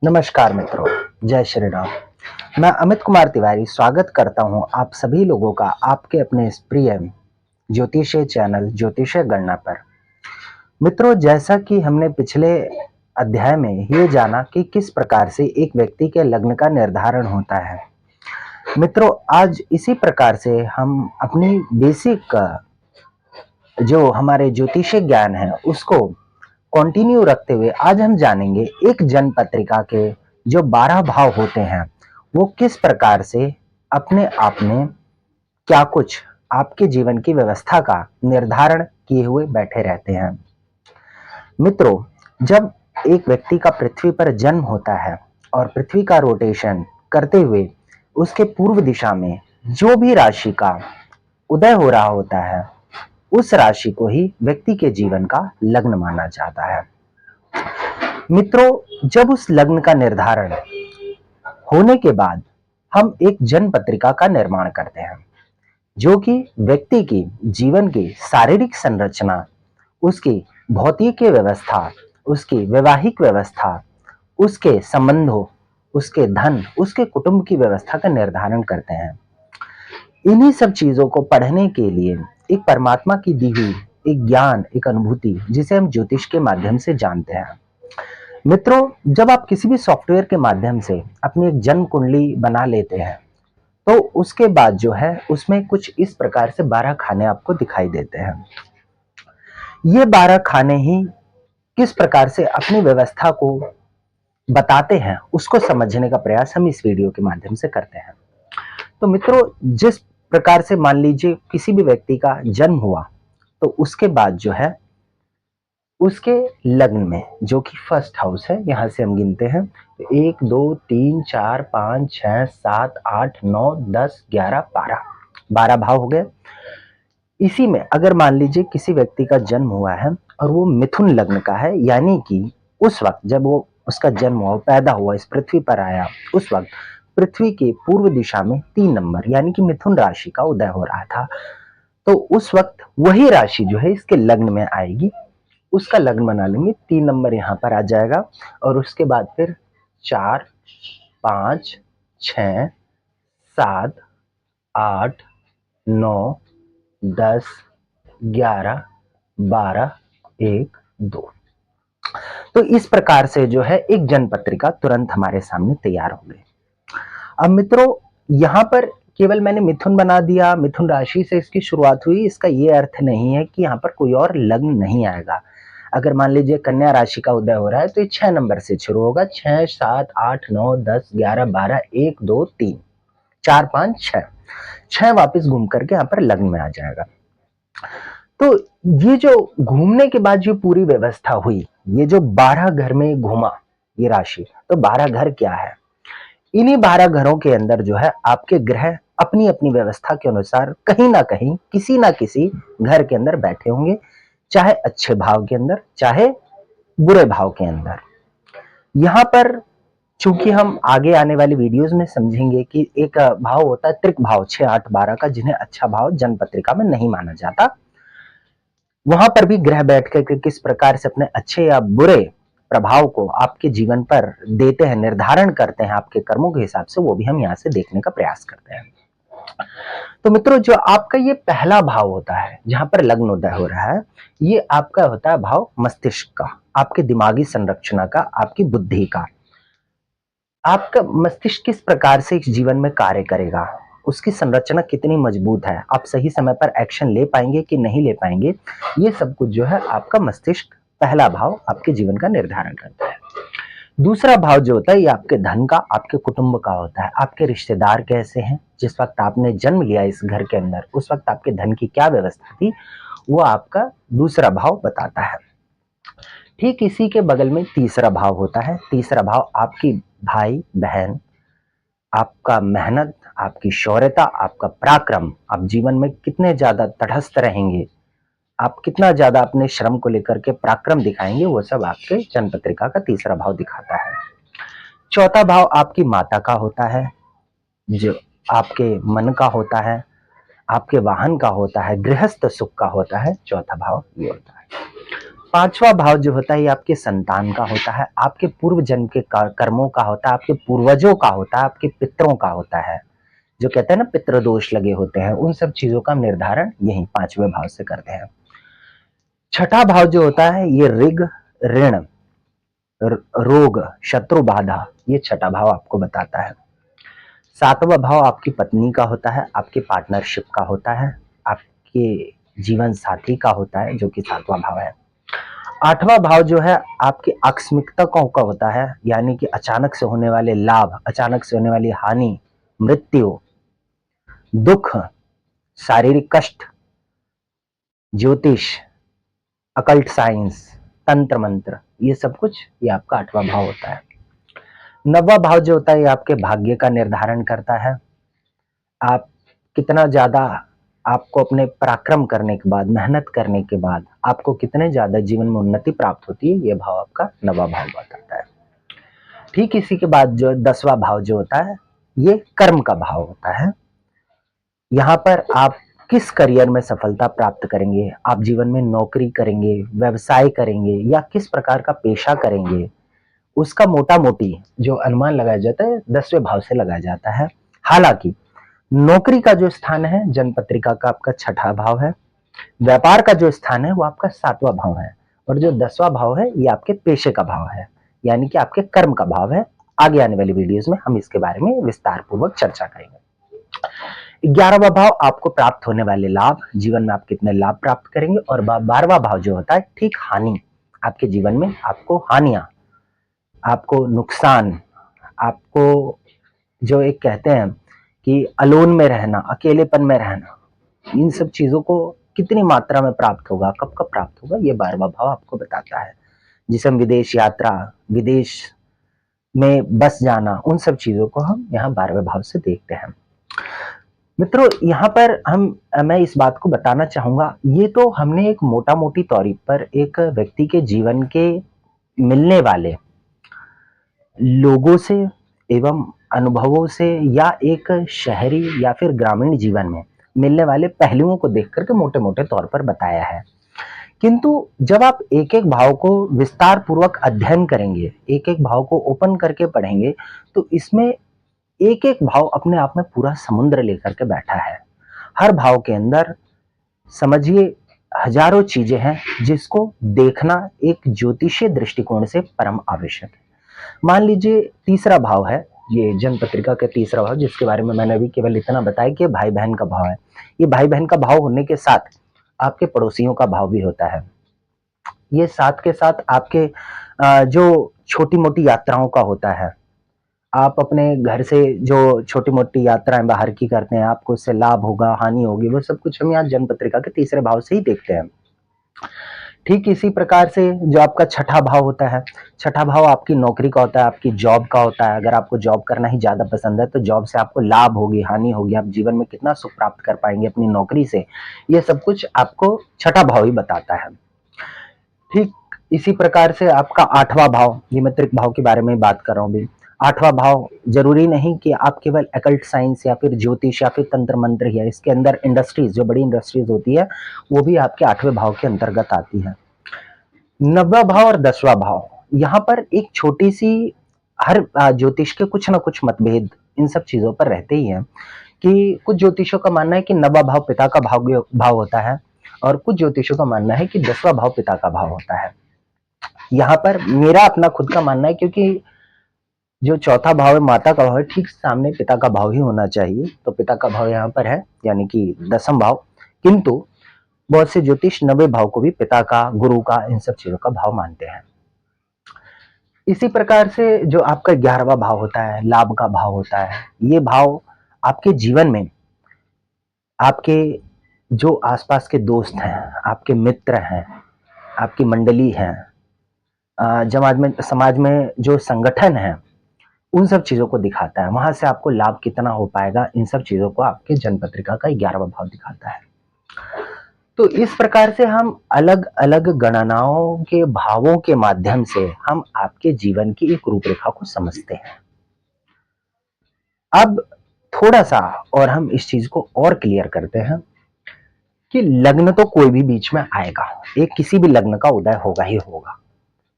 नमस्कार मित्रों, जय श्री राम। मैं अमित कुमार तिवारी स्वागत करता हूं आप सभी लोगों का आपके अपने इस प्रिय ज्योतिषीय चैनल ज्योतिषीय गणना पर। मित्रों, जैसा कि हमने पिछले अध्याय में ये जाना कि किस प्रकार से एक व्यक्ति के लग्न का निर्धारण होता है। मित्रों, आज इसी प्रकार से हम अपनी बेसिक जो हमारे ज्योतिषीय ज्ञान है उसको कंटिन्यू रखते हुए आज हम जानेंगे एक जन्म पत्रिका के जो 12 भाव होते हैं वो किस प्रकार से अपने आप में क्या कुछ आपके जीवन की व्यवस्था का निर्धारण किए हुए बैठे रहते हैं। मित्रों, जब एक व्यक्ति का पृथ्वी पर जन्म होता है और पृथ्वी का रोटेशन करते हुए उसके पूर्व दिशा में जो भी राशि का उदय हो रहा होता है उस राशि को ही व्यक्ति के जीवन का लग्न माना जाता है। मित्रों, जब उस लग्न का निर्धारण होने के बाद हम एक जन्म पत्रिका का निर्माण करते हैं जो कि व्यक्ति की जीवन की शारीरिक संरचना, उसकी भौतिक व्यवस्था, उसकी वैवाहिक व्यवस्था, उसके संबंधों, उसके धन, उसके कुटुंब की व्यवस्था का निर्धारण करते हैं। इन्हीं सब चीजों को पढ़ने के लिए एक परमात्मा की दी हुई एक ज्ञान, एक अनुभूति जिसे हम ज्योतिष के माध्यम से जानते हैं। मित्रों, जब आप किसी भी सॉफ्टवेयर के माध्यम से अपनी एक जन्म कुंडली बना लेते हैं तो उसके बाद जो है उसमें कुछ इस प्रकार से 12 खाने आपको दिखाई देते हैं। ये 12 खाने ही किस प्रकार से अपनी व्यवस्था को बताते हैं उसको समझने का प्रयास हम इस वीडियो के माध्यम से करते हैं। तो मित्रों, जिस प्रकार से मान लीजिए किसी भी व्यक्ति का जन्म हुआ तो उसके बाद जो है उसके लग्न में जो कि फर्स्ट हाउस है, यहां से हम गिनते हैं तो 1 2 3 4 5 6 7 8 9 10 11 12 12 भाव हो गए। इसी में अगर मान लीजिए किसी व्यक्ति का जन्म हुआ है और वो मिथुन लग्न का है, यानी कि उस वक्त जब वो उसका जन्म हुआ, पैदा हुआ, इस पृथ्वी पर आया, उस वक्त पृथ्वी के पूर्व दिशा में 3 नंबर यानी कि मिथुन राशि का उदय हो रहा था, तो उस वक्त वही राशि जो है इसके लग्न में आएगी, उसका लग्न बना लेंगे। 3 नंबर यहाँ पर आ जाएगा और उसके बाद फिर 4 5 6 7 8 9 10 11 12 1 2। तो इस प्रकार से जो है एक जन्म पत्रिका तुरंत हमारे सामने तैयार हो गई। अब मित्रों, यहाँ पर केवल मैंने मिथुन बना दिया, मिथुन राशि से इसकी शुरुआत हुई, इसका ये अर्थ नहीं है कि यहाँ पर कोई और लग्न नहीं आएगा। अगर मान लीजिए कन्या राशि का उदय हो रहा है तो ये 6 नंबर से शुरू होगा, 6 7 8 9 10 11 12 1 2 3 4 5 6 6 वापिस घूम करके यहाँ पर लग्न में आ जाएगा। तो ये जो घूमने के बाद जो पूरी व्यवस्था हुई, ये जो 12 घर में घूमा ये राशि, तो 12 घर क्या है? इन्हीं 12 घरों के अंदर जो है आपके ग्रह अपनी अपनी व्यवस्था के अनुसार कहीं ना कहीं किसी ना किसी घर के अंदर बैठे होंगे, चाहे अच्छे भाव के अंदर चाहे बुरे भाव के अंदर। यहाँ पर चूंकि हम आगे आने वाली वीडियोस में समझेंगे कि एक भाव होता है त्रिक भाव 6 8 12 का, जिन्हें अच्छा भाव जन्म पत्रिका में नहीं माना जाता। वहां पर भी ग्रह बैठ कर किस प्रकार से अपने अच्छे या बुरे प्रभाव को आपके जीवन पर देते हैं, निर्धारण करते हैं आपके कर्मों के हिसाब से, वो भी हम यहाँ से देखने का प्रयास करते हैं। तो मित्रों, जो आपका ये पहला भाव होता है जहां पर लग्न उदय हो रहा है, ये आपका होता है भाव मस्तिष्क का, आपके दिमागी संरचना का, आपकी बुद्धि का। आपका मस्तिष्क किस प्रकार से इस जीवन में कार्य करेगा, उसकी संरचना कितनी मजबूत है, आप सही समय पर एक्शन ले पाएंगे कि नहीं ले पाएंगे, ये सब कुछ जो है आपका मस्तिष्क पहला भाव आपके जीवन का निर्धारण करता है। दूसरा भाव जो होता है ये आपके धन का, आपके कुटुंब का होता है। आपके रिश्तेदार कैसे हैं, जिस वक्त आपने जन्म लिया इस घर के अंदर उस वक्त आपके धन की क्या व्यवस्था थी, वो आपका दूसरा भाव बताता है। ठीक इसी के बगल में तीसरा भाव होता है। तीसरा भाव आपकी भाई बहन, आपका मेहनत, आपकी शौर्यता, आपका पराक्रम, आप जीवन में कितने ज्यादा तटस्थ रहेंगे, आप कितना ज्यादा अपने श्रम को लेकर के पराक्रम दिखाएंगे, वो सब आपके जन्म पत्रिका का तीसरा भाव दिखाता है। चौथा भाव आपकी माता का होता है, जो आपके मन का होता है, आपके वाहन का होता है, गृहस्थ सुख का होता है। चौथा भाव ये होता है। पांचवा भाव जो होता है ये आपके संतान का होता है, आपके पूर्व जन्म के कर्मों का होता है, आपके पूर्वजों का होता है, आपके पितरों का होता है। जो कहते हैं ना पितृ दोष लगे होते हैं, उन सब चीजों का निर्धारण यही पांचवें भाव से करते हैं। छठा भाव जो होता है ये ऋग, ऋण, रोग, शत्रु बाधा, ये छठा भाव आपको बताता है। सातवां भाव आपकी पत्नी का होता है, आपके पार्टनरशिप का होता है, आपके जीवन साथी का होता है, जो कि सातवां भाव है। आठवां भाव जो है आपकी आकस्मिकताओं का होता है, यानी कि अचानक से होने वाले लाभ, अचानक से होने वाली हानि, मृत्यु, दुख, शारीरिक कष्ट, ज्योतिष, अकल्ट साइंस, तंत्र मंत्र, ये सब कुछ ये आपका आठवां भाव होता है। नौवां भाव जो होता है ये आपके भाग्य का निर्धारण करता है। आप कितना ज्यादा, आपको अपने पराक्रम करने के बाद, मेहनत करने के बाद आपको कितने ज्यादा जीवन में उन्नति प्राप्त होती है, ये भाव आपका नौवां भाव बताता है। ठीक इसी के बाद जो 10वां भाव जो होता है ये कर्म का भाव होता है। यहाँ पर आप किस करियर में सफलता प्राप्त करेंगे, आप जीवन में नौकरी करेंगे, व्यवसाय करेंगे या किस प्रकार का पेशा करेंगे, उसका मोटा मोटी जो अनुमान लगाया जाता है 10वें भाव से लगाया जाता है। हालांकि नौकरी का जो स्थान है जन्म पत्रिका का आपका छठा भाव है, व्यापार का जो स्थान है वो आपका सातवां भाव है, और जो 10वां भाव है ये आपके पेशे का भाव है, यानी कि आपके कर्म का भाव है। आगे आने वाली वीडियोस में हम इसके बारे में विस्तार पूर्वक चर्चा करेंगे। 11वां भाव आपको प्राप्त होने वाले लाभ, जीवन में आप कितने लाभ प्राप्त करेंगे, और 12वां भाव जो होता है ठीक हानि, आपके जीवन में आपको हानियां, आपको नुकसान, आपको जो एक कहते हैं कि अलोन में रहना, अकेलेपन में रहना, इन सब चीजों को कितनी मात्रा में प्राप्त होगा, कब कब प्राप्त होगा, ये 12वां भाव आपको बताता है। जिसे हम विदेश यात्रा, विदेश में बस जाना, उन सब चीजों को हम यहाँ 12वें भाव से देखते हैं। मित्रों यहाँ पर मैं इस बात को बताना चाहूंगा, ये तो हमने एक मोटा मोटी तौर पर एक व्यक्ति के जीवन के मिलने वाले लोगों से एवं अनुभवों से, या एक शहरी या फिर ग्रामीण जीवन में मिलने वाले पहलुओं को देख करके मोटे मोटे तौर पर बताया है। किंतु जब आप एक एक भाव को विस्तार पूर्वक अध्ययन करेंगे, एक एक भाव को ओपन करके पढ़ेंगे, तो इसमें एक एक भाव अपने आप में पूरा समुद्र लेकर के बैठा है। हर भाव के अंदर समझिए हजारों चीजें हैं जिसको देखना एक ज्योतिषीय दृष्टिकोण से परम आवश्यक है। मान लीजिए तीसरा भाव है, ये जन्म पत्रिका का तीसरा भाव, जिसके बारे में मैंने अभी केवल इतना बताया कि भाई बहन का भाव है। ये भाई बहन का भाव होने के साथ आपके पड़ोसियों का भाव भी होता है। ये साथ के साथ आपके जो छोटी मोटी यात्राओं का होता है। आप अपने घर से जो छोटी मोटी यात्राएं बाहर की करते हैं, आपको उससे लाभ होगा, हानि होगी, वो सब कुछ हम यहाँ जन्म पत्रिका के तीसरे भाव से ही देखते हैं। ठीक इसी प्रकार से जो आपका छठा भाव होता है, छठा भाव आपकी नौकरी का होता है, आपकी जॉब का होता है। अगर आपको जॉब करना ही ज्यादा पसंद है तो जॉब से आपको लाभ होगी, हानि होगी, आप जीवन में कितना सुख प्राप्त कर पाएंगे अपनी नौकरी से, ये सब कुछ आपको छठा भाव ही बताता है। ठीक इसी प्रकार से आपका आठवां भाव, ये मैं त्रिक भाव के बारे में बात कर रहा हूँ। आठवां भाव जरूरी नहीं कि आप केवल एकल्ट साइंस या फिर ज्योतिष या फिर तंत्र मंत्र ही है, इसके अंदर इंडस्ट्रीज, जो बड़ी इंडस्ट्रीज होती है वो भी आपके आठवें भाव के अंतर्गत आती है। 9वां भाव और 10वां भाव, यहाँ पर एक छोटी सी, हर ज्योतिष के कुछ ना कुछ मतभेद इन सब चीजों पर रहते ही हैं। कि कुछ ज्योतिषों का मानना है कि 9वां भाव पिता का भाव होता है, और कुछ ज्योतिषों का मानना है कि 10वां भाव पिता का भाव होता है। यहाँ पर मेरा अपना खुद का मानना है, क्योंकि जो चौथा भाव है माता का भाव है, ठीक सामने पिता का भाव ही होना चाहिए, तो पिता का भाव यहाँ पर है, यानी कि 10वां भाव। किंतु बहुत से ज्योतिष 9वें भाव को भी पिता का, गुरु का, इन सब चीजों का भाव मानते हैं। इसी प्रकार से जो आपका 11वां भाव होता है, लाभ का भाव होता है, ये भाव आपके जीवन में आपके जो आसपास के दोस्त हैं, आपके मित्र हैं, आपकी मंडली है, समाज में जो संगठन है, उन सब चीजों को दिखाता है। वहां से आपको लाभ कितना हो पाएगा, इन सब चीजों को आपके जन्म पत्रिका का 11वां भाव दिखाता है। तो इस प्रकार से हम अलग अलग गणनाओं के भावों के माध्यम से हम आपके जीवन की एक रूपरेखा को समझते हैं। अब थोड़ा सा और हम इस चीज को और क्लियर करते हैं। कि लग्न तो कोई भी बीच में आएगा, एक किसी भी लग्न का उदय होगा ही होगा,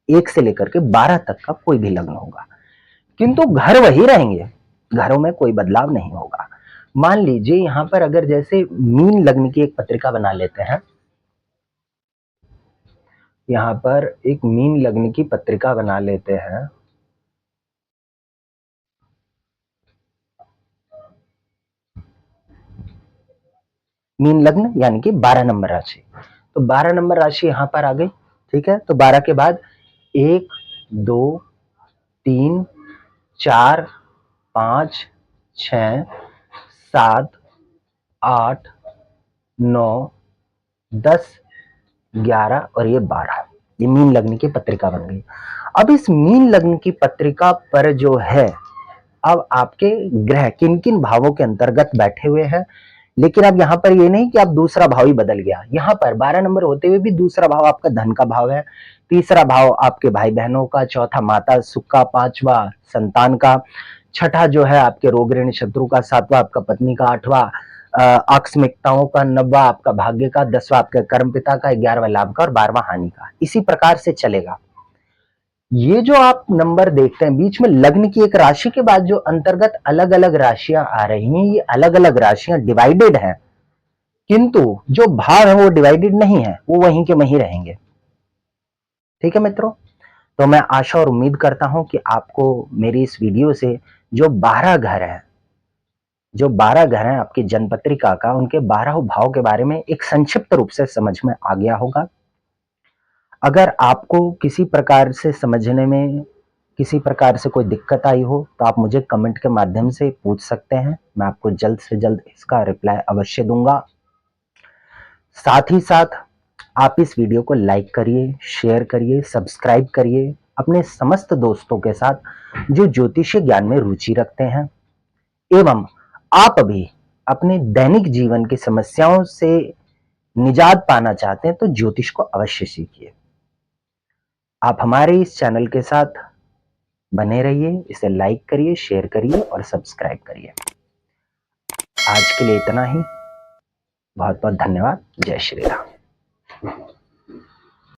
1 से लेकर के 12 तक का कोई भी लग्न होगा, किंतु घर वही रहेंगे, घरों में कोई बदलाव नहीं होगा। मान लीजिए यहां पर अगर जैसे मीन लग्न की एक पत्रिका बना लेते हैं, यहां पर एक मीन लग्न की पत्रिका बना लेते हैं, मीन लग्न यानी कि 12 नंबर राशि। तो 12 नंबर राशि यहां पर आ गई, ठीक है। तो 12 के बाद 1 2 3 4 5 6 7 8 9 10 11 और ये 12, ये मीन लग्न की पत्रिका बन गई। अब इस मीन लग्न की पत्रिका पर जो है, अब आपके ग्रह किन किन भावों के अंतर्गत बैठे हुए हैं, लेकिन अब यहां पर ये नहीं कि आप दूसरा भाव ही बदल गया, यहां पर 12 नंबर होते हुए भी दूसरा भाव आपका धन का भाव है, तीसरा भाव आपके भाई बहनों का, चौथा माता सुख का, पांचवा संतान का, छठा जो है आपके रोग ऋण शत्रु का, सातवां आपका पत्नी का, आठवां आकस्मिकताओं का, नौवां आपका भाग्य का, 10वां आपके कर्म पिता का, 11वां लाभ का और 12वां हानि का। इसी प्रकार से चलेगा। ये जो आप नंबर देखते हैं बीच में लग्न की एक राशि के बाद जो अंतर्गत अलग अलग राशियां आ रही हैं, ये अलग अलग राशियां डिवाइडेड हैं, किंतु जो भाव है वो डिवाइडेड नहीं है, वो वहीं के वहीं रहेंगे। ठीक है मित्रों, तो मैं आशा और उम्मीद करता हूं कि आपको मेरी इस वीडियो से जो 12 घर हैं, जो 12 घर हैं आपकी जन्मपत्रिका का, उनके 12 भाव के बारे में एक संक्षिप्त रूप से समझ में आ गया होगा। अगर आपको किसी प्रकार से समझने में किसी प्रकार से कोई दिक्कत आई हो तो आप मुझे कमेंट के माध्यम से पूछ सकते हैं, मैं आपको जल्द से जल्द इसका रिप्लाई अवश्य दूंगा। साथ ही साथ आप इस वीडियो को लाइक करिए, शेयर करिए, सब्सक्राइब करिए अपने समस्त दोस्तों के साथ जो ज्योतिषीय ज्ञान में रुचि रखते हैं, एवं आप भी अपने दैनिक जीवन की समस्याओं से निजात पाना चाहते हैं तो ज्योतिष को अवश्य सीखिए। आप हमारे इस चैनल के साथ बने रहिए, इसे लाइक करिए, शेयर करिए और सब्सक्राइब करिए। आज के लिए इतना ही। बहुत बहुत धन्यवाद। जय श्री राम।